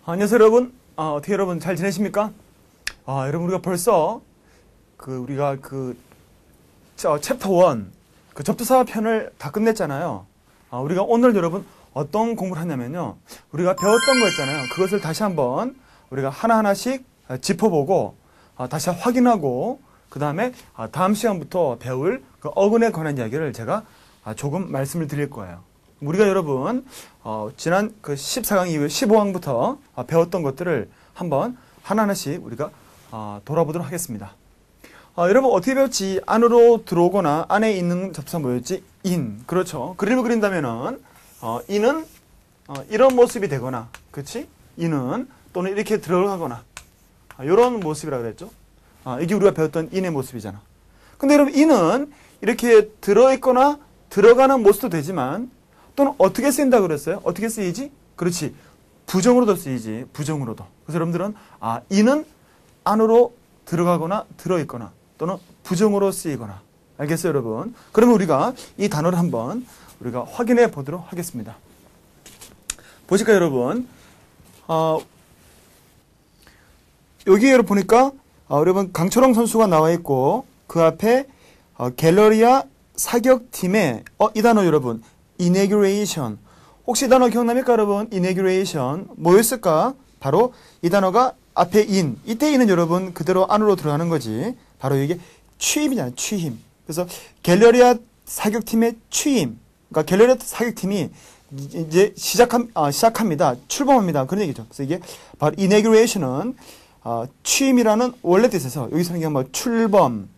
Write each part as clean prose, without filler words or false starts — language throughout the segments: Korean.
안녕하세요 여러분. 어떻게 여러분 잘 지내십니까? 여러분 우리가 벌써 우리가 챕터 1 접두사 편을 다 끝냈잖아요. 우리가 오늘 여러분 어떤 공부를 하냐면요, 우리가 배웠던 거 있잖아요. 그것을 다시 한번 우리가 하나하나씩 짚어보고 다시 확인하고, 그 다음에 다음 시간부터 배울 그 어근에 관한 이야기를 제가 조금 말씀을 드릴 거예요. 우리가 여러분 지난 14강 이후에 15강부터 배웠던 것들을 한번 하나하나씩 우리가 돌아보도록 하겠습니다. 여러분 어떻게 배웠지? 안으로 들어오거나 안에 있는 접두사 뭐였지? in. 그렇죠. 그림을 그린다면은 in은 이런 모습이 되거나, 그렇지? in은 또는 이렇게 들어가거나 이런 모습이라 그랬죠. 이게 우리가 배웠던 in의 모습이잖아. 근데 여러분 in은 이렇게 들어있거나 들어가는 모습도 되지만, 또는 어떻게 쓰인다 그랬어요? 어떻게 쓰이지? 그렇지. 부정으로도 쓰이지. 부정으로도. 그래서 여러분들은 in은 안으로 들어가거나 들어있거나 또는 부정으로 쓰이거나. 알겠어요 여러분? 그러면 우리가 이 단어를 한번 우리가 확인해 보도록 하겠습니다. 보실까요 여러분? 여기에 여러분 보니까 여러분 강철홍 선수가 나와 있고, 그 앞에 갤러리아 사격팀의 이 단어 여러분 inauguration. 혹시 이 단어 기억납니까 여러분? inauguration 뭐였을까? 바로 이 단어가 앞에 in, 이때 in은 여러분 그대로 안으로 들어가는 거지. 바로 이게 취임이잖아요. 취임. 그래서 갤러리아 사격팀의 취임, 그러니까 갤러리아 사격팀이 이제 시작합니다. 출범합니다. 그런 얘기죠. 그래서 이게 바로 inauguration은 취임이라는 원래 뜻에서 여기서는 그냥 뭐 출범,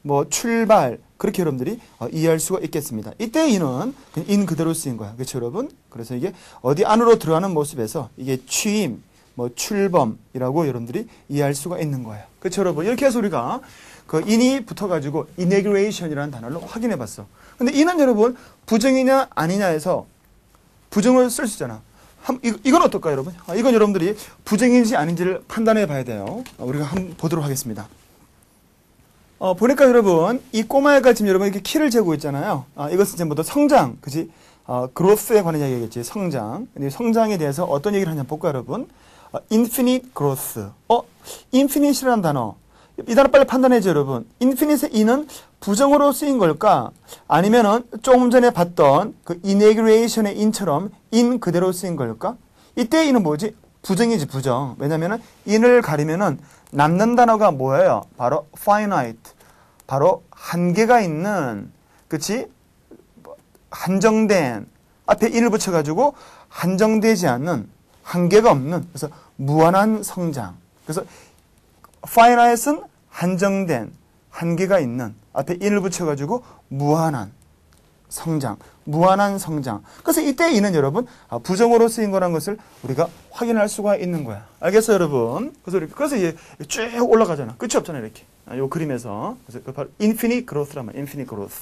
뭐 출발, 그렇게 여러분들이 이해할 수가 있겠습니다. 이때 in은 그냥 in 그대로 쓰인 거야. 그렇죠 여러분? 그래서 이게 어디 안으로 들어가는 모습에서 이게 취임, 뭐 출범이라고 여러분들이 이해할 수가 있는 거예요. 그렇죠 여러분? 이렇게 해서 우리가 그 in이 붙어가지고 inauguration이라는 단어를 확인해 봤어. 근데 in은 여러분 부정이냐 아니냐에서 부정을 쓸 수 있잖아. 이건 어떨까요 여러분? 이건 여러분들이 부정인지 아닌지를 판단해 봐야 돼요. 우리가 한번 보도록 하겠습니다. 보니까 여러분 이 꼬마애가 지금 여러분 이렇게 키를 재고 있잖아요. 이것은 이제 모두 성장, 그지? growth에 관한 이야기겠지. 성장. 근데 성장에 대해서 어떤 얘기를 하냐 볼까요 여러분? infinite growth. infinite이라는 단어. 이 단어 빨리 판단해줘 여러분. infinite의 in은 부정으로 쓰인 걸까? 아니면은 조금 전에 봤던 그 inauguration의 in처럼 in 그대로 쓰인 걸까? 이때 in은 뭐지? 부정이지, 부정. 왜냐면은 in을 가리면은 남는 단어가 뭐예요? 바로 finite. 바로 한계가 있는, 그치? 한정된. 앞에 in을 붙여가지고 한정되지 않는, 한계가 없는, 그래서 무한한 성장. 그래서 finite은 한정된, 한계가 있는, 앞에 in을 붙여가지고 무한한 성장, 무한한 성장. 그래서 이때 in은 여러분 부정으로 쓰인 거라는 것을 우리가 확인할 수가 있는 거야. 알겠어요 여러분? 그래서 이게 쭉 올라가잖아. 끝이 없잖아요 이렇게. 요 그림에서. 그래서 바로 infinite growth란 말이야. infinite growth.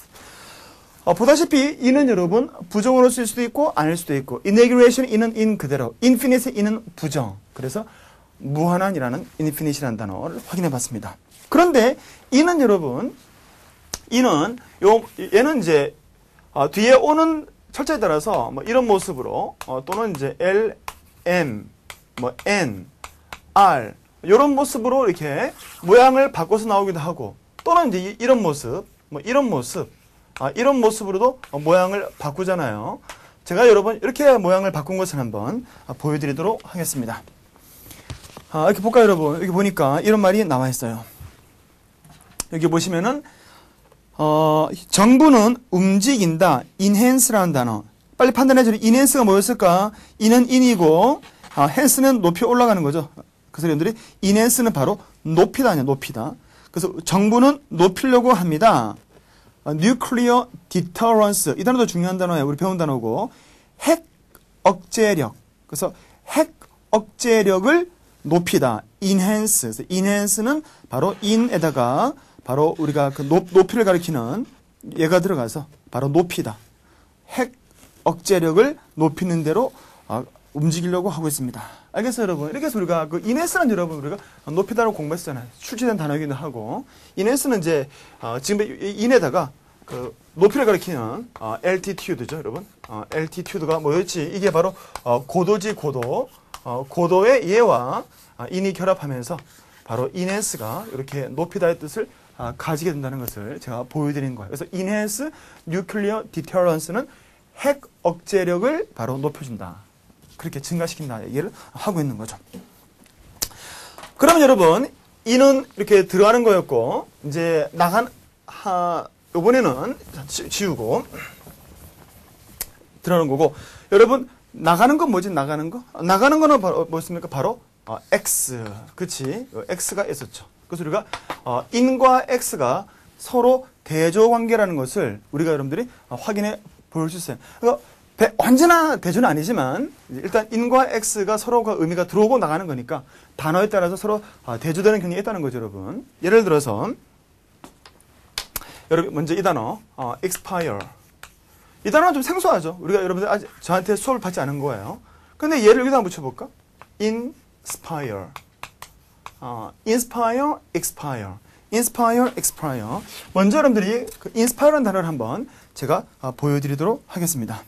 보다시피 in은 여러분 부정으로 쓸 수도 있고 아닐 수도 있고, inauguration in은 in 그대로, infinite in은 부정. 그래서 무한한이라는 infinite이라는 단어를 확인해 봤습니다. 그런데 in은 여러분, 얘는 이제 뒤에 오는 철자에 따라서 뭐 이런 모습으로 또는 이제 L, M, 뭐 N, R 이런 모습으로 이렇게 모양을 바꿔서 나오기도 하고, 또는 이제 이런 모습, 뭐 이런 모습, 이런 모습으로도 모양을 바꾸잖아요. 제가 여러분 이렇게 모양을 바꾼 것을 한번 보여드리도록 하겠습니다. 이렇게 볼까요 여러분? 여기 보니까 이런 말이 나와 있어요. 여기 보시면은 정부는 움직인다. enhance라는 단어. 빨리 판단해줘요. enhance가 뭐였을까? in은 in이고, hance는 높이 올라가는 거죠. 그래서 여러분들이 enhance는 바로 높이다, 아니야, 높이다. 그래서 정부는 높이려고 합니다. nuclear deterrence. 이 단어도 중요한 단어예요. 우리 배운 단어고. 핵 억제력. 그래서 핵 억제력을 높이다. enhance. 그래서 enhance는 바로 in에다가 바로 우리가 그 높이를 가리키는 얘가 들어가서 바로 높이다. 핵 억제력을 높이는 대로 움직이려고 하고 있습니다. 알겠어요 여러분? 이렇게 해서 우리가 그 enhance는 여러분 우리가 높이다라고 공부했잖아요. 출제된 단어이기도 하고, enhance는 이제 지금 in에다가 그 높이를 가리키는 altitude죠 여러분. altitude가 뭐였지? 이게 바로 고도지, 고도. 고도의 얘와 인이 결합하면서 바로 enhance가 이렇게 높이다의 뜻을 가지게 된다는 것을 제가 보여드린 거예요. 그래서 enhance nuclear deterrence는 핵 억제력을 바로 높여준다. 그렇게 증가시킨다 얘기를 하고 있는 거죠. 그러면 여러분, 이는 이렇게 들어가는 거였고, 이제 요번에는 지우고 들어가는 거고, 여러분, 나가는 건 뭐지? 나가는 거? 나가는 거는 바로 뭐였습니까? 바로 X. 그치? X가 있었죠. 그래서 우리가 in과 X가 서로 대조 관계라는 것을 우리가 여러분들이 확인해 볼 수 있어요. 그러니까 완전한 대조는 아니지만 일단 in과 x가 서로가 의미가 들어오고 나가는 거니까 단어에 따라서 서로 대조되는 경향이 있다는 거죠, 여러분. 예를 들어서 여러분 먼저 이 단어 expire. 이 단어는 좀 생소하죠. 우리가 여러분들 아직 저한테 수업을 받지 않은 거예요. 근데 얘를 여기다 한번 붙여볼까? inspire, inspire, expire, inspire, expire. 먼저 여러분들이 그 inspire라는 단어를 한번 제가 보여드리도록 하겠습니다.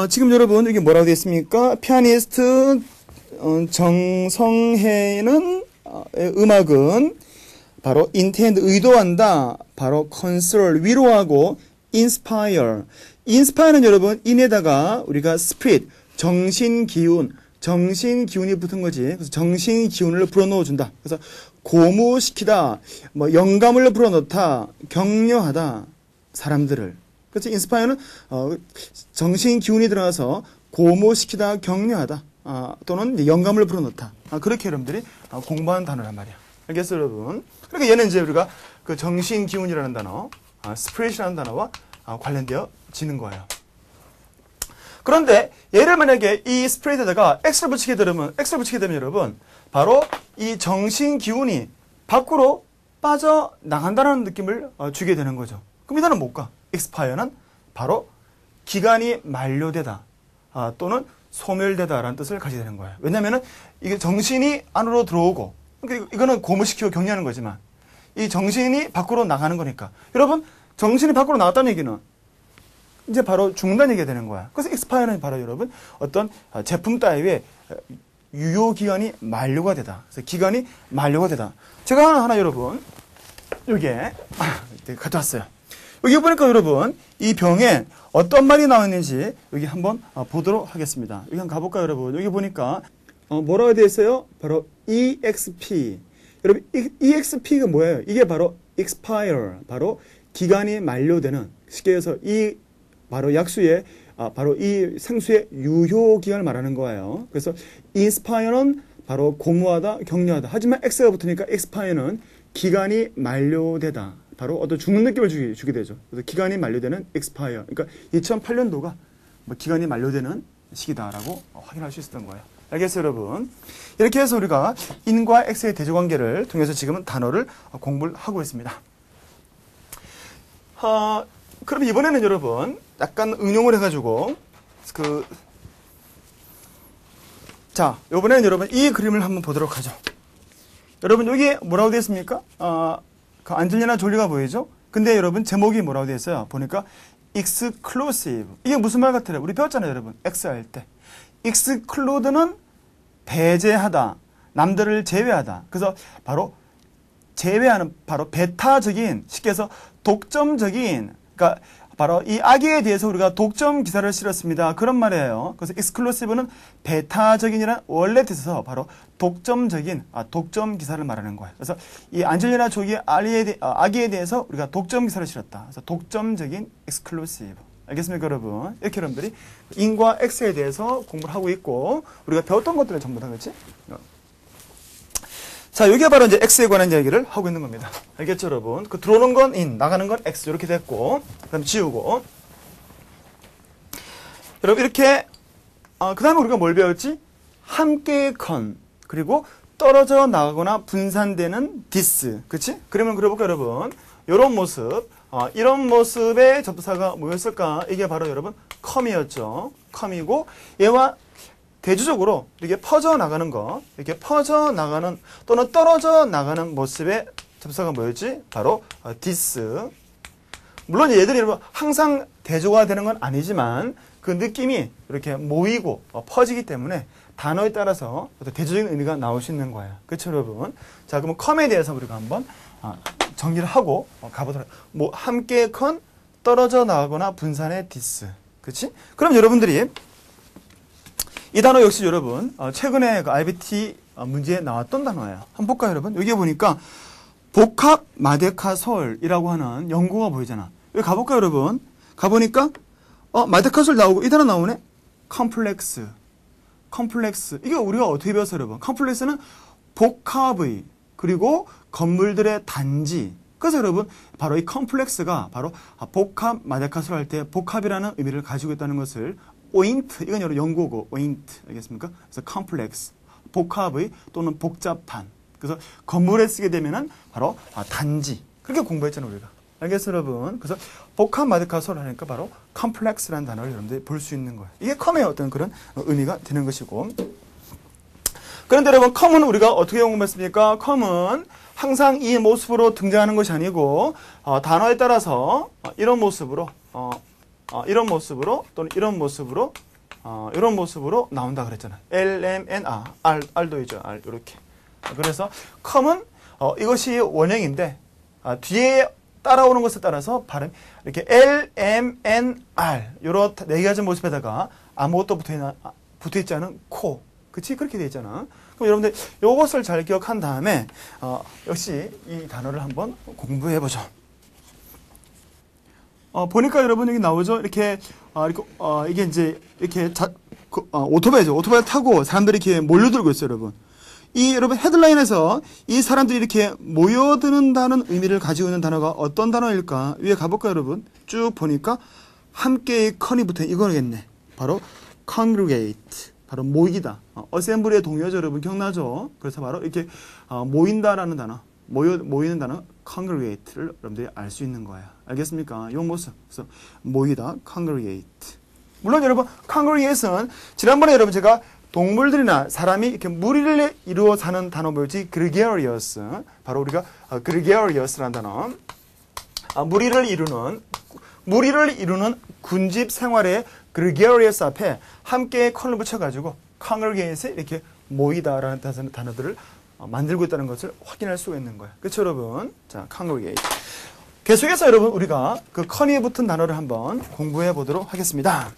지금 여러분 여기 뭐라고 되어 있습니까? 피아니스트 정성혜는 음악은 바로 intend 의도한다. 바로 console 위로하고 inspire. inspire는 여러분 in에다가 우리가 spirit 정신 기운이 붙은 거지. 그래서 정신 기운을 불어넣어 준다. 그래서 고무시키다, 뭐 영감을 불어넣다, 격려하다 사람들을. 그래서 inspire는 정신 기운이 들어가서 고무시키다, 격려하다, 또는 영감을 불어넣다. 그렇게 여러분들이 공부하는 단어란 말이야. 알겠어요, 여러분? 그러니까 얘는 이제 우리가 그 정신 기운이라는 단어, spirit이라는 단어와 관련되어지는 거예요. 그런데 얘를 만약에 이 spirit에다가 x를 붙이게 되면 여러분 바로 이 정신 기운이 밖으로 빠져나간다는 느낌을 주게 되는 거죠. 그럼 이 단어는 뭘까? expire는 바로 기간이 만료되다, 또는 소멸되다라는 뜻을 가지게 되는 거예요. 왜냐면은 이게 정신이 안으로 들어오고, 그러니까 이거는 고무시키고 격려하는 거지만 이 정신이 밖으로 나가는 거니까. 여러분, 정신이 밖으로 나갔다는 얘기는 이제 바로 죽는다는 얘기가 되는 거야. 그래서 expire는 바로 여러분 어떤 제품 따위의 유효 기간이 만료가 되다. 그래서 기간이 만료가 되다. 제가 하나 여러분 여기에 가져왔어요. 여기 보니까 여러분 이 병에 어떤 말이 나왔는지 여기 한번 보도록 하겠습니다. 여기 한번 가볼까요, 여러분? 여기 보니까 뭐라고 되어 있어요? 바로 EXP. 여러분 EXP가 뭐예요? 이게 바로 expire, 바로 기간이 만료되는, 쉽게 해서 이 바로 약수의 바로 이 생수의 유효 기간을 말하는 거예요. 그래서 inspire는 바로 고무하다, 격려하다. 하지만 x가 붙으니까 expire는 기간이 만료되다. 바로 어떤 죽는 느낌을 주게 되죠. 그래서 기간이 만료되는 expire. 그러니까 2008년도가 뭐 기간이 만료되는 시기다라고 확인할 수 있었던 거예요. 알겠어요, 여러분? 이렇게 해서 우리가 in과 x의 대조관계를 통해서 지금은 단어를 공부를 하고 있습니다. 그럼 이번에는 여러분 약간 응용을 해가지고 이번에는 여러분 이 그림을 한번 보도록 하죠. 여러분 여기 뭐라고 되어 있습니까? 그 안젤리나 졸리가 보이죠? 근데 여러분 제목이 뭐라고 되어 있어요? 보니까 exclusive. 이게 무슨 말 같아요? 우리 배웠잖아요, 여러분. X 할 때. exclude는 배제하다, 남들을 제외하다. 그래서 바로 제외하는, 바로 배타적인, 쉽게 해서 독점적인, 그러니까 바로 이 아기에 대해서 우리가 독점 기사를 실었습니다. 그런 말이에요. 그래서 exclusive는 배타적인이란 원래 뜻에서 바로 독점적인, 독점 기사를 말하는 거예요. 그래서 이 안젤리나 조기의 아기에 대해서 우리가 독점 기사를 실었다. 그래서 독점적인 exclusive. 알겠습니까, 여러분? 이렇게 여러분들이 in과 x에 대해서 공부를 하고 있고, 우리가 배웠던 것들은 전부 다, 그렇지? 자, 여기가 바로 이제 x에 관한 이야기를 하고 있는 겁니다. 알겠죠, 여러분? 그 들어오는 건 in, 나가는 건 x 이렇게 됐고, 그다음 지우고. 여러분 이렇게 그다음에 우리가 뭘 배웠지? 함께 con, 그리고 떨어져 나가거나 분산되는 dis, 그렇지? 그림을 그려볼까, 여러분? 이런 모습, 이런 모습의 접사가 뭐였을까? 이게 바로 여러분 come이었죠. come이고 얘와 대조적으로 이렇게 퍼져나가는 거, 이렇게 퍼져나가는 또는 떨어져 나가는 모습의 접사가 뭐였지? 바로 dis. 물론 얘들이 여러분 항상 대조가 되는 건 아니지만 그 느낌이 이렇게 모이고 퍼지기 때문에 단어에 따라서 어떤 대조적인 의미가 나올 수 있는 거예요. 그렇죠, 여러분? 자, 그러면 컴에 대해서 우리가 한번 정리를 하고 가보도록 해요. 뭐 함께 컨, 떨어져 나가거나 분산의 디스. 그렇지? 그럼 여러분들이 이 단어 역시 여러분 최근에 그 IBT 문제에 나왔던 단어예요. 한번 볼까요, 여러분? 여기 보니까 복합 마데카솔이라고 하는 연구가 보이잖아. 여기 가볼까요, 여러분? 가보니까 마데카솔 나오고 이 단어 나오네. 컴플렉스. 이게 우리가 어떻게 배웠어요, 여러분? 컴플렉스는 복합의 그리고 건물들의 단지. 그래서 여러분 바로 이 컴플렉스가 바로 복합 마데카솔 할 때 복합이라는 의미를 가지고 있다는 것을 오인트, 이건 여러분 연구고 오인트, 알겠습니까? 그래서 컴플렉스, 복합의 또는 복잡한. 그래서 건물에 쓰게 되면은 바로 단지. 그렇게 공부했잖아요, 우리가. 알겠어요, 여러분? 그래서 복합 마데카솔 하니까 바로 컴플렉스라는 단어를 여러분들이 볼 수 있는 거예요. 이게 컴의 어떤 그런 의미가 되는 것이고. 그런데 여러분, 컴은 우리가 어떻게 공부했습니까? 컴은 항상 이 모습으로 등장하는 것이 아니고 단어에 따라서 이런 모습으로 또는 이런 모습으로 나온다 그랬잖아요. L, M, N, R도 있죠. R 이렇게. 그래서 컴은 이것이 원형인데 뒤에 따라오는 것에 따라서 발음 이렇게 L, M, N, R 이런 네 가지 모습에다가 아무것도 붙어있지 않은 코. 그치? 그렇게 되어 있잖아. 그럼 여러분들 이것을 잘 기억한 다음에 역시 이 단어를 한번 공부해보죠. 보니까 여러분 여기 나오죠. 이렇게 이게 이제 이렇게 오토바이죠. 오토바이 타고 사람들이 이렇게 몰려들고 있어요, 여러분. 이 여러분 헤드라인에서 이 사람들이 이렇게 모여드는다는 의미를 가지고 있는 단어가 어떤 단어일까? 위에 가볼까요, 여러분? 쭉 보니까 함께의 컨이 붙어 이거겠네. 바로 congregate. 바로 모이다. 어셈블리의 동요죠, 여러분. 기억나죠? 그래서 바로 이렇게 모인다라는 단어, 모이는 단어 congregate를 여러분들이 알 수 있는 거예요. 알겠습니까? 이 모습. 그래서 모이다, congregate. 물론 여러분, congregate는 지난번에 여러분 제가 동물들이나 사람이 이렇게 무리를 이루어 사는 단어 뭐였지? gregarious. 바로 우리가 gregarious라는 단어. 무리를 이루는 군집 생활의 gregarious 앞에 함께 컨을 붙여가지고 congregate에 이렇게 모이다라는 단어들을 만들고 있다는 것을 확인할 수가 있는 거예요. 그렇죠, 여러분? 자, congregate. 계속해서 여러분 우리가 그 컨이 붙은 단어를 한번 공부해 보도록 하겠습니다.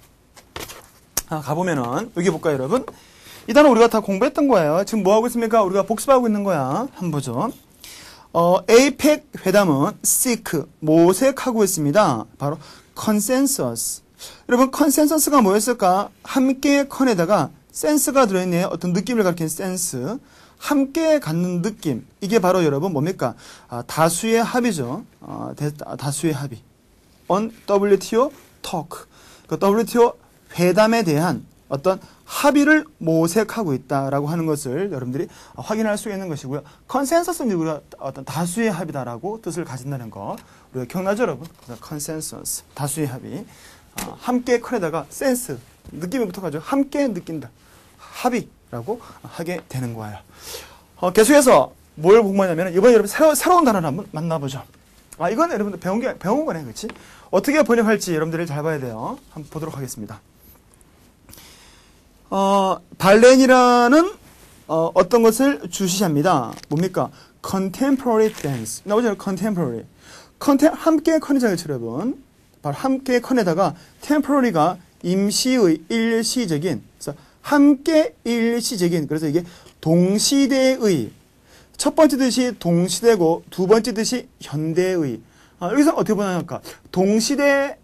가보면은 여기 볼까요, 여러분? 이 단어 우리가 다 공부했던 거예요. 지금 뭐 하고 있습니까? 우리가 복습하고 있는 거야. 한번 보죠. APEC 회담은 seek, 모색하고 있습니다. 바로 consensus. 여러분, 컨센서스가 뭐였을까? 함께 컨에다가 센스가 들어있네. 어떤 느낌을 가리키는 센스. 함께 갖는 느낌. 이게 바로 여러분 뭡니까? 다수의 합이죠. 다수의 합의. on WTO talk. 그 WTO 회담에 대한 어떤 합의를 모색하고 있다라고 하는 것을 여러분들이 확인할 수 있는 것이고요. 컨센서스는 우리가 어떤 다수의 합이다라고 뜻을 가진다는 거. 우리가 기억나죠, 여러분? 그래서 컨센서스, 다수의 합의. 함께 컨에다가 센스, 느낌이 붙어가지고 함께 느낀다. 합의라고 하게 되는 거예요. 계속해서 뭘 공부하냐면 이번에 여러분 새로운 단어를 한번 만나보죠. 이건 여러분들 배운 거네, 그렇지? 어떻게 번역할지 여러분들이 잘 봐야 돼요. 한번 보도록 하겠습니다. 발렌이라는 어떤 것을 주시합니다. 뭡니까? contemporary dance. 나오잖아요, contemporary. 함께 컨이잖아요, 여러분. 바로 함께 컨에다가 temporary가 임시의, 일시적인. 그래서 함께 일시적인. 그래서 이게 동시대의. 첫 번째 뜻이 동시대고 두 번째 뜻이 현대의. 여기서 어떻게 보냐니까 동시대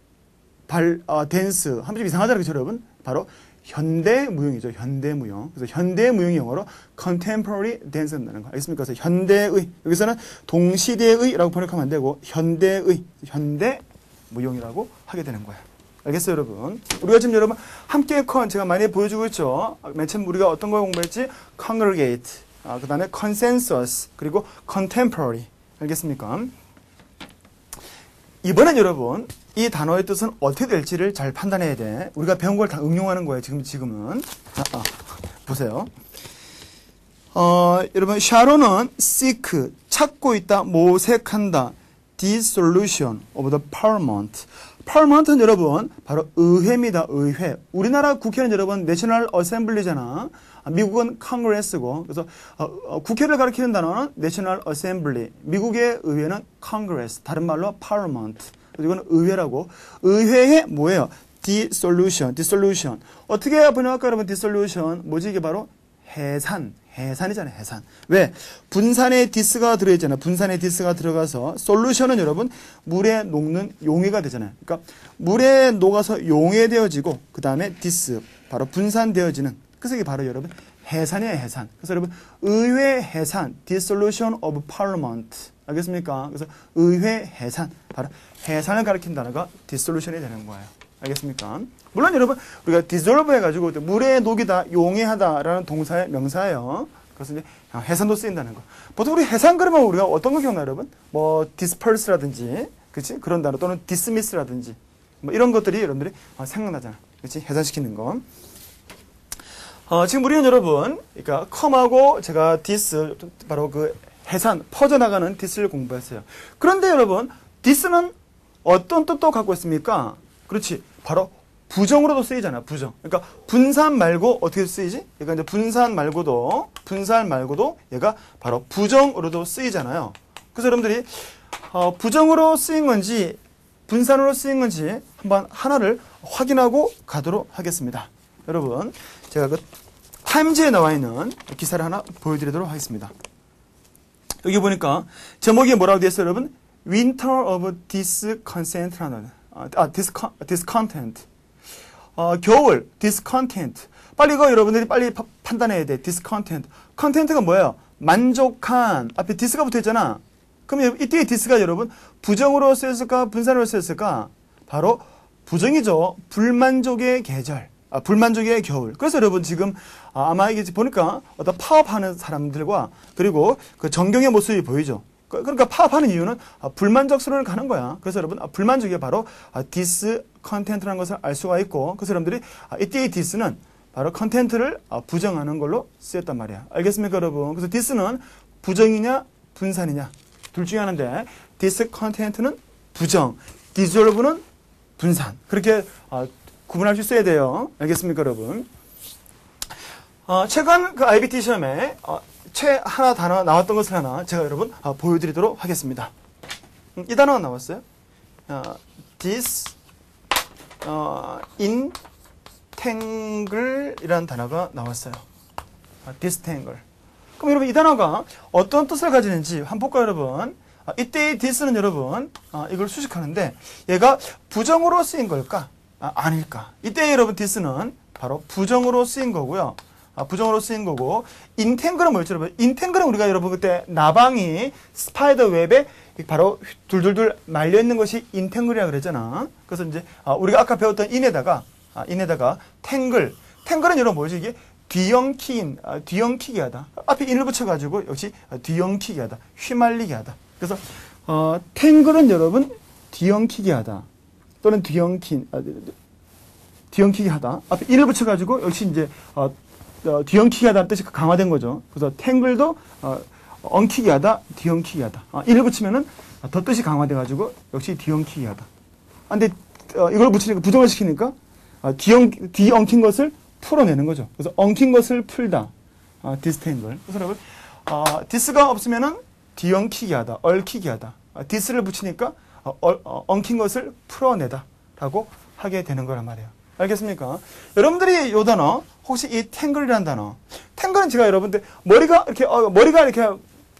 댄스 하면 좀 이상하잖아요, 그렇죠, 여러분? 바로 현대무용이죠, 현대무용. 그래서 현대무용이 영어로 contemporary dance 한다는 거 알겠습니까? 그래서 현대의, 여기서는 동시대의라고 번역하면 안 되고 현대의, 현대무용이라고 하게 되는 거예요. 알겠어요, 여러분? 우리가 지금 여러분 함께 컨 제가 많이 보여주고 있죠. 맨 처음 우리가 어떤 걸 공부했지? congregate, 그 다음에 consensus, 그리고 contemporary. 알겠습니까? 이번엔 여러분 이 단어의 뜻은 어떻게 될지를 잘 판단해야 돼. 우리가 배운 걸 다 응용하는 거예요. 지금은 보세요. 여러분 샤론은 seek, 찾고 있다, 모색한다. dissolution of the parliament. Parliament는 여러분 바로 의회입니다. 의회. 우리나라 국회는 여러분 내셔널 어셈블리잖아. 미국은 Congress고 그래서 국회를 가리키는 단어는 내셔널 어셈블리. 미국의 의회는 Congress. 다른 말로 Parliament. 그래서 이건 의회라고. 의회의 뭐예요? dissolution. 어떻게 번역할까 여러분? dissolution. 뭐지 이게 바로 해산이잖아요. 해산. 왜? 분산에 디스가 들어있잖아요. 분산에 디스가 들어가서 솔루션은 여러분 물에 녹는 용해가 되잖아요. 그러니까 물에 녹아서 용해되어지고 그 다음에 디스 바로 분산되어지는. 그래서 이게 바로 여러분 해산이에요. 해산. 그래서 여러분 의회 해산 dissolution of parliament. 알겠습니까? 그래서 의회 해산 바로 해산을 가리킨 단어가 dissolution이 되는 거예요. 알겠습니까? 물론 여러분 우리가 dissolve 해가지고 물에 녹이다, 용해하다라는 동사의 명사예요. 그래서 이제 해산도 쓰인다는 거. 보통 우리 해산 그러면 우리가 어떤 거 기억나요, 여러분? 뭐 disperse라든지, 그렇지? 그런 단어 또는 dismiss라든지 뭐 이런 것들이 여러분들이 생각나잖아, 그렇지? 해산시키는 거. 지금 우리는 여러분, 그러니까 come하고 제가 dis 바로 그 해산 퍼져나가는 dis를 공부했어요. 그런데 여러분, dis는 어떤 뜻도 갖고 있습니까? 그렇지. 바로 부정으로도 쓰이잖아. 부정. 그러니까 분산 말고 어떻게 쓰이지? 그러니까 이제 분산 말고도 얘가 바로 부정으로도 쓰이잖아요. 그래서 여러분들이 부정으로 쓰인 건지 분산으로 쓰인 건지 한번 하나를 확인하고 가도록 하겠습니다. 여러분, 제가 그 타임즈에 나와 있는 기사를 하나 보여드리도록 하겠습니다. 여기 보니까 제목이 뭐라고 되어 있어요, 여러분? Winter of Discontent라는 discontent. 겨울, discontent. 빨리 이거 여러분들이 빨리 판단해야 돼. discontent. content가 뭐예요? 만족한. 앞에 dis가 붙어 있잖아. 그럼 이때의 dis가 여러분 부정으로 쓰였을까? 분산으로 쓰였을까? 바로 부정이죠. 불만족의 계절. 불만족의 겨울. 그래서 여러분 지금 아마 이게 보니까 어떤 파업하는 사람들과 그리고 그 전경의 모습이 보이죠. 그러니까 파업하는 이유는 불만족스러움을 가는 거야. 그래서 여러분 불만족이 바로 discontent라는 것을 알 수가 있고, 그래서 여러분들이 이때의 dis는 바로 content를 부정하는 걸로 쓰였단 말이야. 알겠습니까, 여러분? 그래서 dis는 부정이냐 분산이냐 둘 중에 하나인데 discontent는 부정, dissolve는 분산. 그렇게 구분할 수 있어야 돼요. 알겠습니까, 여러분? 최근 그 IBT 시험에 하나 단어 나왔던 것을 하나 제가 여러분 보여드리도록 하겠습니다. 이 단어가 나왔어요. disentangle이라는 단어가 나왔어요. disentangle. 그럼 여러분 이 단어가 어떤 뜻을 가지는지 한번 볼까요, 여러분? 이때의 dis는 여러분 이걸 수식하는데 얘가 부정으로 쓰인 걸까? 아닐까? 이때 여러분 dis는 바로 부정으로 쓰인 거고요. 부정으로 쓰인 거고, 인탱글은 뭐였죠, 여러분? 인탱글은 우리가 여러분 그때 나방이 스파이더 웹에 바로 둘둘둘 말려 있는 것이 인탱글이라고 그랬잖아. 그래서 이제 우리가 아까 배웠던 인에다가 탱글은 여러분 뭐지 이게? 뒤엉키기 하다. 앞에 인을 붙여가지고 역시 뒤엉키기 하다. 휘말리게 하다. 그래서 탱글은 여러분 뒤엉키기 하다. 또는 뒤엉키기 하다. 앞에 인을 붙여가지고 역시 이제 뒤엉키기 하다는 뜻이 강화된 거죠. 그래서 탱글도 엉키기 하다, 뒤엉키기 하다. 이를 붙이면은 더 뜻이 강화돼가지고 역시 뒤엉키기 하다. 근데 이걸 붙이니까 부정을 시키니까 뒤엉킨 것을 풀어내는 거죠. 그래서 엉킨 것을 풀다. 디스탱글. 그래서 여러분 디스가 없으면은 뒤엉키기 하다, 얽히기 하다. 디스를 붙이니까 엉킨 것을 풀어내다라고 하게 되는 거란 말이에요. 알겠습니까? 여러분들이 요 단어 혹시 이 탱글이라는 단어, 탱글은 제가 여러분들 머리가 이렇게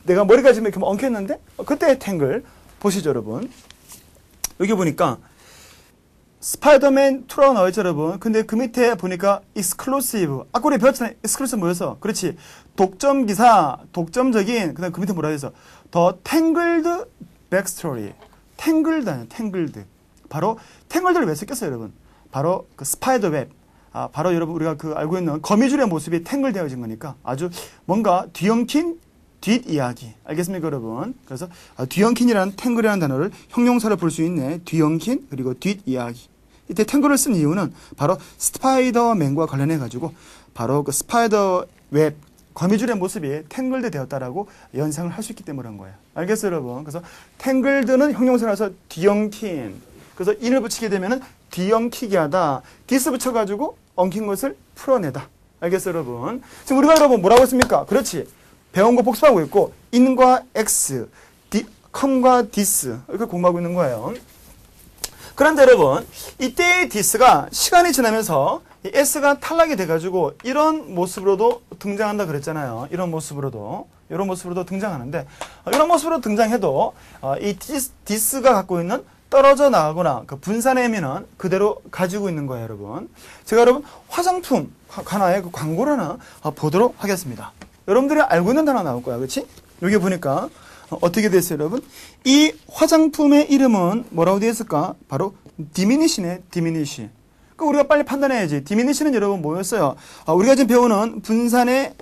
내가 머리가 지금 이렇게 엉켰는데 그때 탱글 보시죠, 여러분. 여기 보니까 스파이더맨 2라고 나와있죠, 여러분. 근데 그 밑에 보니까 exclusive. 아까 우리 배웠잖아요. exclusive 뭐였어? 그렇지. 독점 기사, 독점적인. 그다음 그 밑에 뭐라 해서 더 tangled backstory. tangled. 바로 탱글들을 왜 썼겠어요, 여러분? 바로 그 스파이더 웹. 바로 여러분 우리가 그 알고 있는 거미줄의 모습이 탱글되어진 거니까 아주 뭔가 뒤엉킨 뒷이야기. 알겠습니까, 여러분? 그래서 뒤엉킨이라는 탱글이라는 단어를 형용사로 볼 수 있네. 뒤엉킨 그리고 뒷이야기. 이때 탱글을 쓴 이유는 바로 스파이더맨과 관련해 가지고 바로 그 스파이더 웹 거미줄의 모습이 탱글드 되었다라고 연상을 할 수 있기 때문에 그런 거예요. 알겠어요, 여러분? 그래서 탱글드는 형용사라서 뒤엉킨 그래서 in을 붙이게 되면은 뒤엉키게 하다. this 붙여가지고 엉킨 것을 풀어내다. 알겠어요, 여러분? 지금 우리가 여러분 뭐라고 했습니까? 그렇지. 배운 거 복습하고 있고 in과 x, com과 this 이렇게 공부하고 있는 거예요. 그런데 여러분, 이때의 this가 시간이 지나면서 이 s가 탈락이 돼가지고 이런 모습으로도 등장한다 그랬잖아요. 이런 모습으로도 등장하는데 이런 모습으로 등장해도 이 this가 갖고 있는 떨어져 나가거나 그 분산의 의미는 그대로 가지고 있는 거예요, 여러분. 제가 여러분 화장품 하나의 그 광고를 하나 보도록 하겠습니다. 여러분들이 알고 있는 단어 나올 거야, 그렇지? 여기 보니까 어떻게 됐어요, 여러분? 이 화장품의 이름은 뭐라고 되어 있을까? 바로 diminish네, diminish. 그 우리가 빨리 판단해야지. diminish는 여러분 뭐였어요? 우리가 지금 배우는 분산의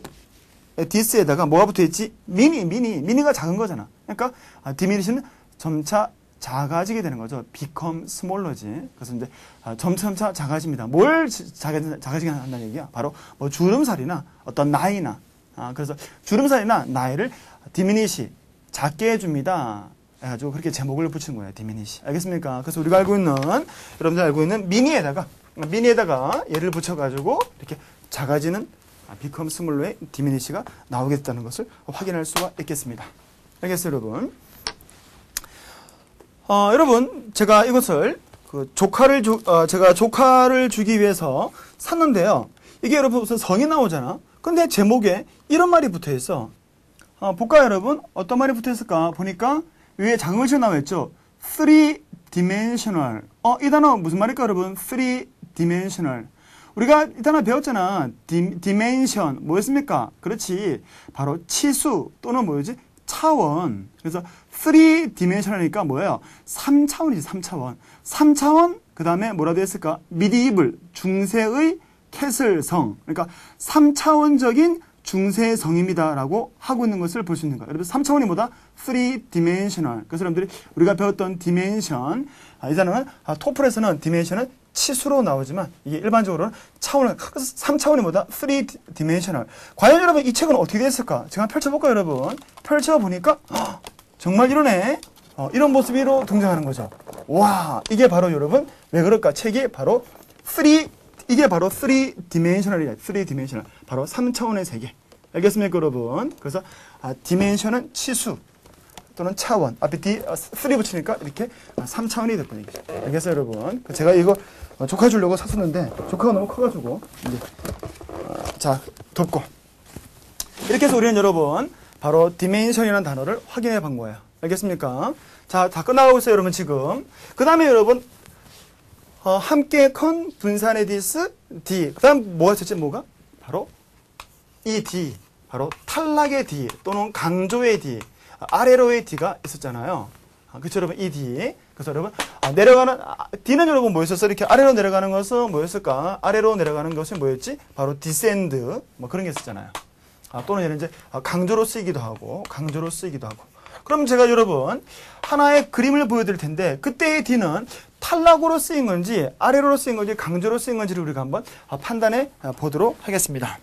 this에다가 뭐가 붙어있지? 미니가 작은 거잖아. 그러니까 diminish는 점차 작아지게 되는 거죠. become smaller지. 그래서 이제 점차 작아집니다. 뭘 작아지게 한다는 얘기야? 바로 뭐 주름살이나 어떤 나이나 그래서 주름살이나 나이를 diminish 작게 해줍니다. 해가지고 그렇게 제목을 붙이는 거예요. diminish. 알겠습니까? 그래서 우리가 알고 있는 여러분들 알고 있는 미니에다가 얘를 붙여가지고 이렇게 작아지는 become smaller의 diminish가 나오게 됐다는 것을 확인할 수가 있겠습니다. 알겠어요, 여러분? 여러분, 제가 이것을 제가 조카를 주기 위해서 샀는데요. 이게 여러분 무슨 성이 나오잖아. 근데 제목에 이런 말이 붙어 있어. 볼까요, 여러분? 어떤 말이 붙어 있을까? 보니까 위에 작은글씨가 나와 있죠. 3dimensional. 이 단어 무슨 말일까, 여러분? 3dimensional. 우리가 이 단어 배웠잖아. dimension. 뭐였습니까? 그렇지. 바로 치수 또는 뭐였지? 차원. 그래서 3dimension이니까 뭐예요? 3차원이지, 3차원. 3차원, 그 다음에 뭐라고 했을까? medieval, 중세의 캐슬성. 그러니까 3차원적인 중세성입니다라고 하고 있는 것을 볼 수 있는 거예요. 여러분, 3차원이 뭐다? 3dimensional. 그래서 여러분들이 우리가 배웠던 dimension, 이 단어는 토플에서는 dimension은 치수로 나오지만 이게 일반적으로는 차원을 3차원이 뭐다? 3dimensional. 과연 여러분 이 책은 어떻게 됐을까? 제가 펼쳐볼까요, 여러분? 펼쳐보니까 정말 이러네. 이런 모습으로 등장하는 거죠. 와, 이게 바로 여러분 왜 그럴까? 책이 바로 이게 바로 3dimensional이에요. 3dimensional. 바로 3차원의 세계. 알겠습니까, 여러분? 그래서 dimension은 치수 또는 차원. 앞에 3 붙이니까 이렇게 3차원이 됐던 얘기죠. 알겠어요, 여러분? 제가 이거 조카 주려고 샀었는데 조카가 너무 커가지고 이제 자, 덮고. 이렇게 해서 우리는 여러분 바로 dimension이라는 단어를 확인해 본 거예요. 알겠습니까? 자, 다 끝나가고 있어요, 여러분, 지금. 그 다음에 여러분 함께 컨 분산의 디스 D. 그 다음 뭐가 있었지? 뭐가? 바로 이 D. 바로 탈락의 D 또는 강조의 D. 아래로의 D가 있었잖아요. 그렇죠, 여러분? 이 D. 그래서 여러분 내려가는 D는 여러분 뭐였었어? 이렇게 아래로 내려가는 것은 뭐였을까? 아래로 내려가는 것이 뭐였지? 바로 descend 뭐 그런 게 있었잖아요. 또는 얘는 이제 강조로 쓰이기도 하고 그럼 제가 여러분 하나의 그림을 보여드릴 텐데 그때의 D는 탈락으로 쓰인 건지 아래로 쓰인 건지 강조로 쓰인 건지를 우리가 한번 판단해 보도록 하겠습니다.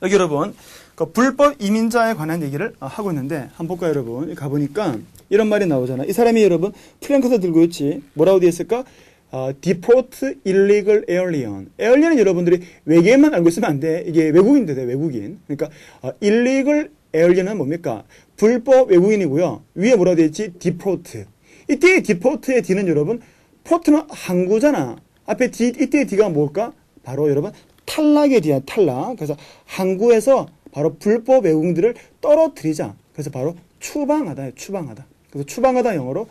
여기 여러분 그 불법 이민자에 관한 얘기를 하고 있는데 한번 볼까요, 여러분? 가보니까 이런 말이 나오잖아. 이 사람이 여러분 플랜카드 들고 있지. 뭐라고 되어 있을까? Deport illegal alien. alien은 여러분들이 외계인만 알고 있으면 안 돼. 이게 외국인도 돼, 외국인. 그러니까 illegal alien은 뭡니까? 불법 외국인이고요. 위에 뭐라고 되어 있지? Deport. 이때의 Deport의 D는 여러분 port는 항구잖아. 앞에 D, 이때의 D가 뭘까? 바로 여러분 탈락의 D야, 탈락. 그래서 항구에서 바로 불법 외국인들을 떨어뜨리자. 그래서 바로 추방하다, 추방하다. 그래서 추방하다 영어로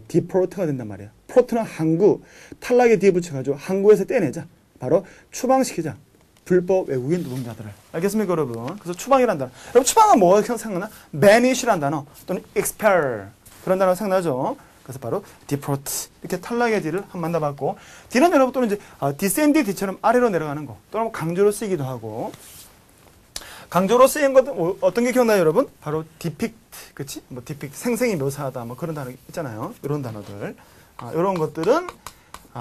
deport가 된단 말이야. port는 항구, 탈락의 뒤에 붙여가지고 항구에서 떼내자. 바로 추방시키자. 불법 외국인 노동자들을. 알겠습니까, 여러분? 그래서 추방이란 단어. 여러분, 추방은 뭐가 생각나? banish란 단어 또는 expel 그런 단어가 생각나죠? 그래서 바로 deport. 이렇게 탈락의 D를 한번 만나봤고, D는 여러분 또는 이제 descend D처럼 아래로 내려가는 거, 또는 강조로 쓰기도 하고, 강조로 쓰인 것은 어떤 게 기억나요, 여러분? 바로 depict, 그치? 뭐 depict, 생생히 묘사하다, 뭐 그런 단어 있잖아요. 이런 단어들. 이런 것들은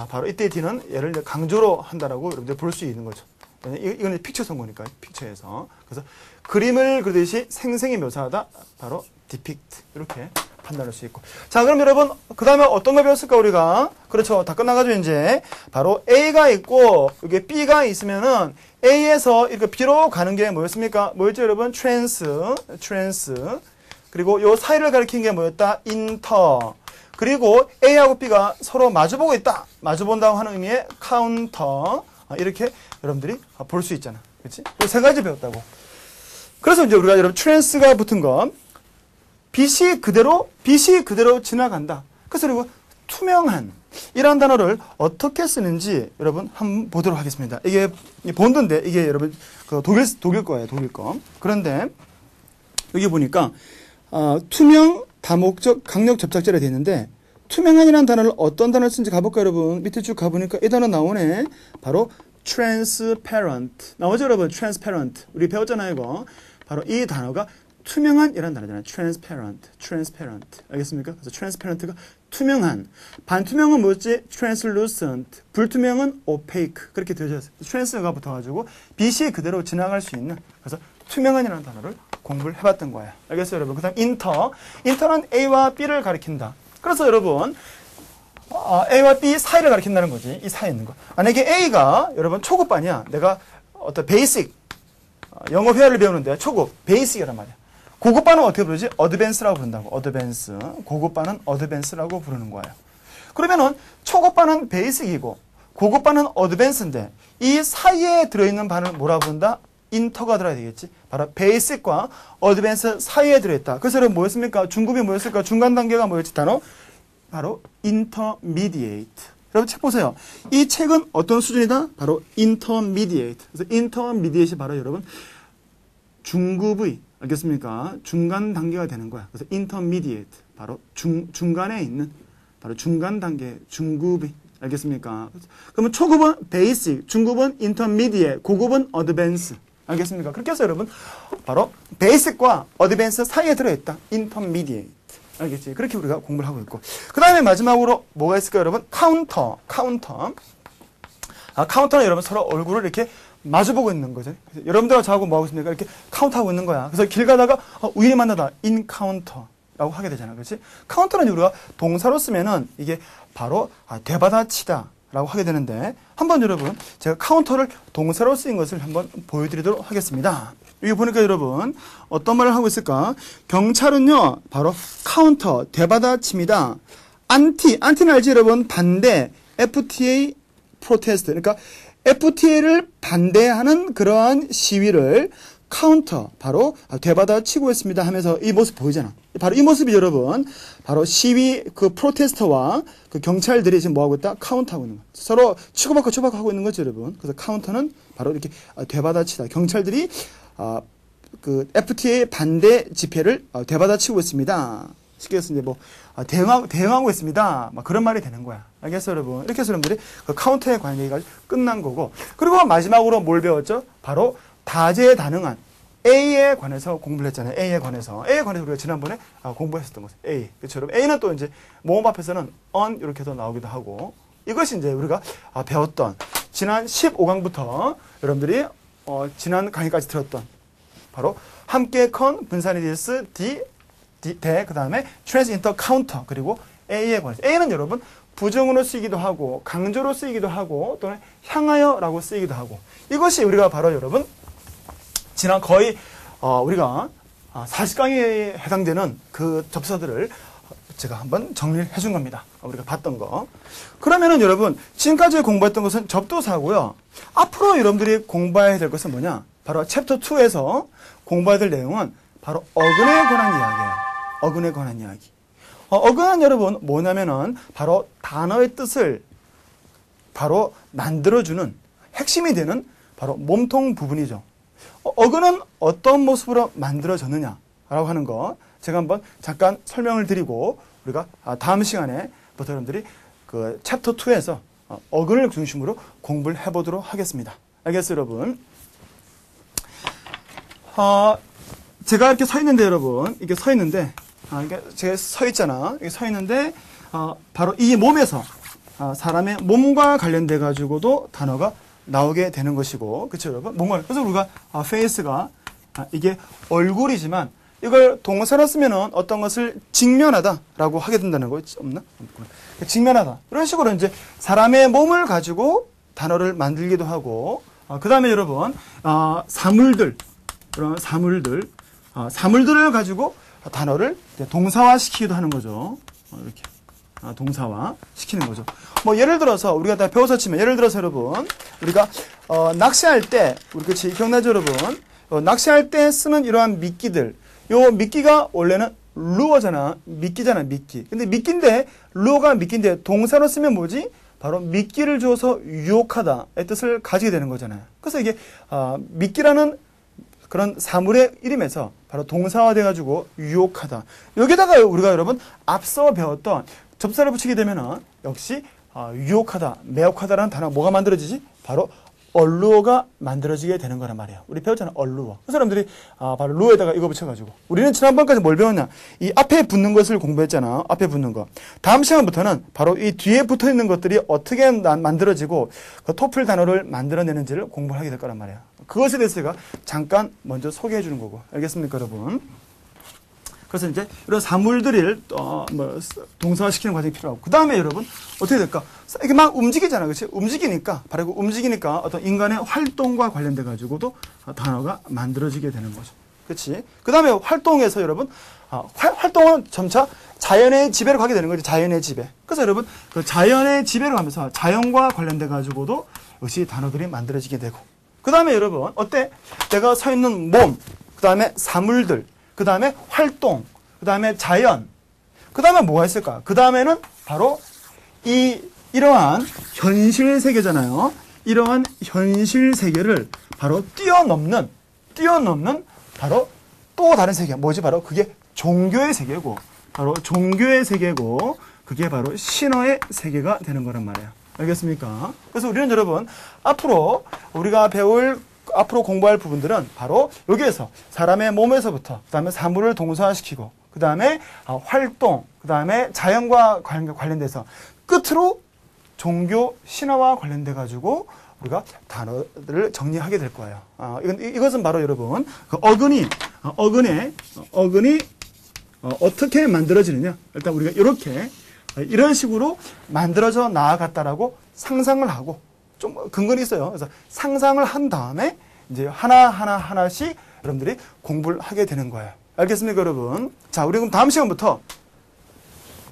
바로 이때 D는 얘를 강조로 한다라고 여러분들 볼 수 있는 거죠. 이거는 픽처 선거니까, 픽처에서. 그래서 그림을 그리듯이 생생히 묘사하다, 바로 depict. 이렇게 판단할 수 있고. 자, 그럼 여러분, 그 다음에 어떤 거 배웠을까, 우리가? 그렇죠. 다 끝나가지고 이제, 바로 A가 있고, 여기 B가 있으면은, A에서 이렇게 B로 가는 게 뭐였습니까? 뭐였죠, 여러분? 트랜스. 그리고 요 사이를 가리킨 게 뭐였다? 인터. 그리고 A하고 B가 서로 마주보고 있다. 마주본다고 하는 의미의 카운터. 이렇게 여러분들이 볼 수 있잖아. 그렇지? 세 가지 배웠다고. 그래서 이제 우리가 여러분 트랜스가 붙은 건 빛이 그대로 지나간다. 그래서 그리고 투명한 이라는 단어를 어떻게 쓰는지 여러분 한번 보도록 하겠습니다. 이게 본드인데 이게 여러분 그 독일 거예요. 독일 거. 그런데 여기 보니까 투명 다목적 강력 접착제라 되어 있는데 투명한이라는 단어를 어떤 단어를 쓰는지 가볼까요, 여러분? 밑에 쭉 가보니까 이 단어 나오네. 바로 transparent. 나오죠, 여러분? transparent. 우리 배웠잖아요, 이거. 바로 이 단어가 투명한이라는 단어잖아요. transparent. 알겠습니까? 그래서 transparent가 투명한. 반투명은 뭐였지? translucent. 불투명은 opaque. 그렇게 되어져 있어요. trans가 붙어가지고 빛이 그대로 지나갈 수 있는. 그래서 투명한이라는 단어를 공부를 해봤던 거예요. 알겠어요, 여러분? 그 다음 인터는 A와 B를 가리킨다. 그래서 여러분 A와 B 사이를 가리킨다는 거지. 이 사이에 있는 거. 만약에 A가 여러분 초급반이야. 내가 어떤 베이직 영어 회화를 배우는데 초급 베이직이란 말이야. 고급반은 어떻게 부르지? 어드밴스라고 부른다고. 어드밴스. 고급반은 어드밴스라고 부르는 거예요. 그러면은 초급반은 베이직이고 고급반은 어드밴스인데 이 사이에 들어있는 반을 뭐라 부른다? 인터가 들어야 되겠지. 바로 베이직과 어드밴스 사이에 들어있다. 그래서 여러분 뭐였습니까? 중급이 뭐였을까? 중간 단계가 뭐였지? 단어? 바로 intermediate. 여러분 책 보세요. 이 책은 어떤 수준이다? 바로 intermediate. 그래서 intermediate이 바로 여러분 중급의, 알겠습니까? 중간 단계가 되는 거야. 그래서 intermediate. 바로 중간에 있는, 바로 중간 단계, 중급의. 알겠습니까? 그러면 초급은 basic, 중급은 intermediate, 고급은 advanced. 알겠습니까? 그렇게 해서 여러분 바로 베이직과 어드밴스 사이에 들어있다. intermediate. 알겠지? 그렇게 우리가 공부를 하고 있고. 그 다음에 마지막으로 뭐가 있을까요, 여러분? 카운터. 카운터는 여러분 서로 얼굴을 이렇게 마주보고 있는 거죠. 여러분들하고 저하고 뭐 하고 있습니까? 이렇게 카운트하고 있는 거야. 그래서 길 가다가 우연히 만나다. 인카운터라고 하게 되잖아. 그렇지? 카운터는 우리가 동사로 쓰면은 이게 바로 되받아치다 라고 하게 되는데 한번 여러분 제가 카운터를 동사로 쓰인 것을 한번 보여드리도록 하겠습니다. 여기 보니까 여러분 어떤 말을 하고 있을까? 경찰은요 바로 카운터 되받아칩니다. 안티는 알지 여러분? 반대. FTA 프로테스트. 그러니까 FTA를 반대하는 그러한 시위를 카운터 바로 되받아치고 있습니다 하면서 이 모습 보이잖아. 바로 이 모습이 여러분 바로 시위 그 프로테스터와 그 경찰들이 지금 뭐 하고 있다? 카운트하고 있는 거야. 서로 치고받고 하고 있는 거죠, 여러분. 그래서 카운터는 바로 이렇게 되받아치다. 경찰들이 그 FTA 반대 집회를 되받아치고 있습니다. 쉽게 해서 이제 뭐 대응하고 있습니다. 막 그런 말이 되는 거야. 알겠어요, 여러분? 이렇게 해서 여러분들이 그 카운터에 관한 얘기가 끝난 거고. 그리고 마지막으로 뭘 배웠죠? 바로 다재다능한 A에 관해서 공부를 했잖아요. A에 관해서 우리가 지난번에 공부했었던 것은 A. 그렇죠, 여러분? A는 또 이제 모음 앞에서는 on 이렇게도 나오기도 하고. 이것이 이제 우리가 배웠던 지난 15강부터 여러분들이 지난 강의까지 들었던 바로 함께 컨 분산이 디스 대 그다음에 트랜스 인터 카운터 그리고 A에 관해서. A는 여러분 부정으로 쓰이기도 하고 강조로 쓰이기도 하고 또는 향하여라고 쓰이기도 하고. 이것이 우리가 바로 여러분 지난 거의 우리가 40강에 해당되는 그 접서들을 제가 한번 정리를 해준 겁니다. 우리가 봤던 거. 그러면은 여러분 지금까지 공부했던 것은 접두사고요. 앞으로 여러분들이 공부해야 될 것은 뭐냐? 바로 챕터 2에서 공부해야 될 내용은 바로 어근에 관한 이야기예요. 어근에 관한 이야기. 어근은 여러분 뭐냐면은 바로 단어의 뜻을 바로 만들어주는 핵심이 되는 바로 몸통 부분이죠. 어근은 어떤 모습으로 만들어졌느냐라고 하는 거 제가 한번 잠깐 설명을 드리고 우리가 다음 시간에부터 여러분들이 그 챕터 2에서 어근을 중심으로 공부를 해보도록 하겠습니다. 알겠어요, 여러분? 제가 이렇게 서 있는데 여러분 이렇게 서 있는데 이게 제가 서 있잖아. 이렇게 서 있는데 바로 이 몸에서 사람의 몸과 관련돼 가지고도 단어가 나오게 되는 것이고, 그렇죠, 여러분? 뭔가 그래서 우리가 페이스가 이게 얼굴이지만 이걸 동사로 쓰면은 어떤 것을 직면하다라고 하게 된다는 거 없나? 직면하다. 이런 식으로 이제 사람의 몸을 가지고 단어를 만들기도 하고, 그 다음에 여러분, 사물들, 그런 사물들을 가지고 단어를 동사화 시키기도 하는 거죠. 이렇게. 동사화 시키는 거죠. 뭐, 예를 들어서, 우리가 다 배웠었지만, 예를 들어서 여러분, 우리가, 낚시할 때, 우리 그치, 기억나죠, 여러분? 낚시할 때 쓰는 이러한 미끼들. 요 미끼가 원래는 루어잖아. 미끼잖아, 미끼. 근데 미끼인데, 루어가 미끼인데, 동사로 쓰면 뭐지? 바로 미끼를 주어서 유혹하다의 뜻을 가지게 되는 거잖아요. 그래서 이게, 미끼라는 그런 사물의 이름에서 바로 동사화돼가지고 유혹하다. 여기다가 우리가 여러분, 앞서 배웠던 접사를 붙이게 되면은 역시 유혹하다, 매혹하다라는 단어가 뭐가 만들어지지? 바로 얼루어가 만들어지게 되는 거란 말이에요. 우리 배웠잖아, 얼루어. 그 사람들이 바로 루어에다가 이거 붙여가지고. 우리는 지난번까지 뭘 배웠냐? 이 앞에 붙는 것을 공부했잖아. 앞에 붙는 거. 다음 시간부터는 바로 이 뒤에 붙어 있는 것들이 어떻게 만들어지고 그 토플 단어를 만들어내는지를 공부하게 될 거란 말이야. 그것에 대해서 제가 잠깐 먼저 소개해 주는 거고. 알겠습니까, 여러분? 그래서 이제 이런 사물들을 동사화시키는 과정이 필요하고, 그 다음에 여러분 어떻게 될까? 이게 막 움직이잖아, 그렇지? 움직이니까 어떤 인간의 활동과 관련돼 가지고도 단어가 만들어지게 되는 거죠, 그렇지? 그 다음에 활동에서 여러분 활동은 점차 자연의 지배로 가게 되는 거죠, 자연의 지배. 그래서 여러분 그 자연의 지배로 가면서 자연과 관련돼 가지고도 역시 단어들이 만들어지게 되고, 그 다음에 여러분 어때? 내가 서 있는 몸, 그 다음에 사물들, 그 다음에 활동, 그 다음에 자연, 그 다음에 뭐가 있을까? 그 다음에는 바로 이러한 현실 세계잖아요. 이러한 현실 세계를 바로 뛰어넘는 바로 또 다른 세계. 뭐지? 바로 그게 종교의 세계고, 그게 바로 신화의 세계가 되는 거란 말이에요. 알겠습니까? 그래서 우리는 여러분, 앞으로 우리가 배울 앞으로 공부할 부분들은 바로 여기에서 사람의 몸에서부터, 그 다음에 사물을 동사화시키고, 그 다음에 활동, 그 다음에 자연과 관련돼서 끝으로 종교, 신화와 관련돼 가지고 우리가 단어들을 정리하게 될 거예요. 이것은 바로 여러분 그 어근이 어떻게 만들어지느냐. 일단 우리가 이런 식으로 만들어져 나아갔다라고 상상을 하고, 좀 근거는 있어요. 그래서 상상을 한 다음에 이제 하나씩 여러분들이 공부를 하게 되는 거예요. 알겠습니까, 여러분? 자, 우리 그럼 다음 시간부터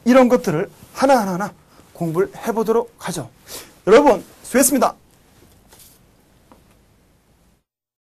이런 것들을 하나하나 공부를 해보도록 하죠. 여러분, 수고했습니다.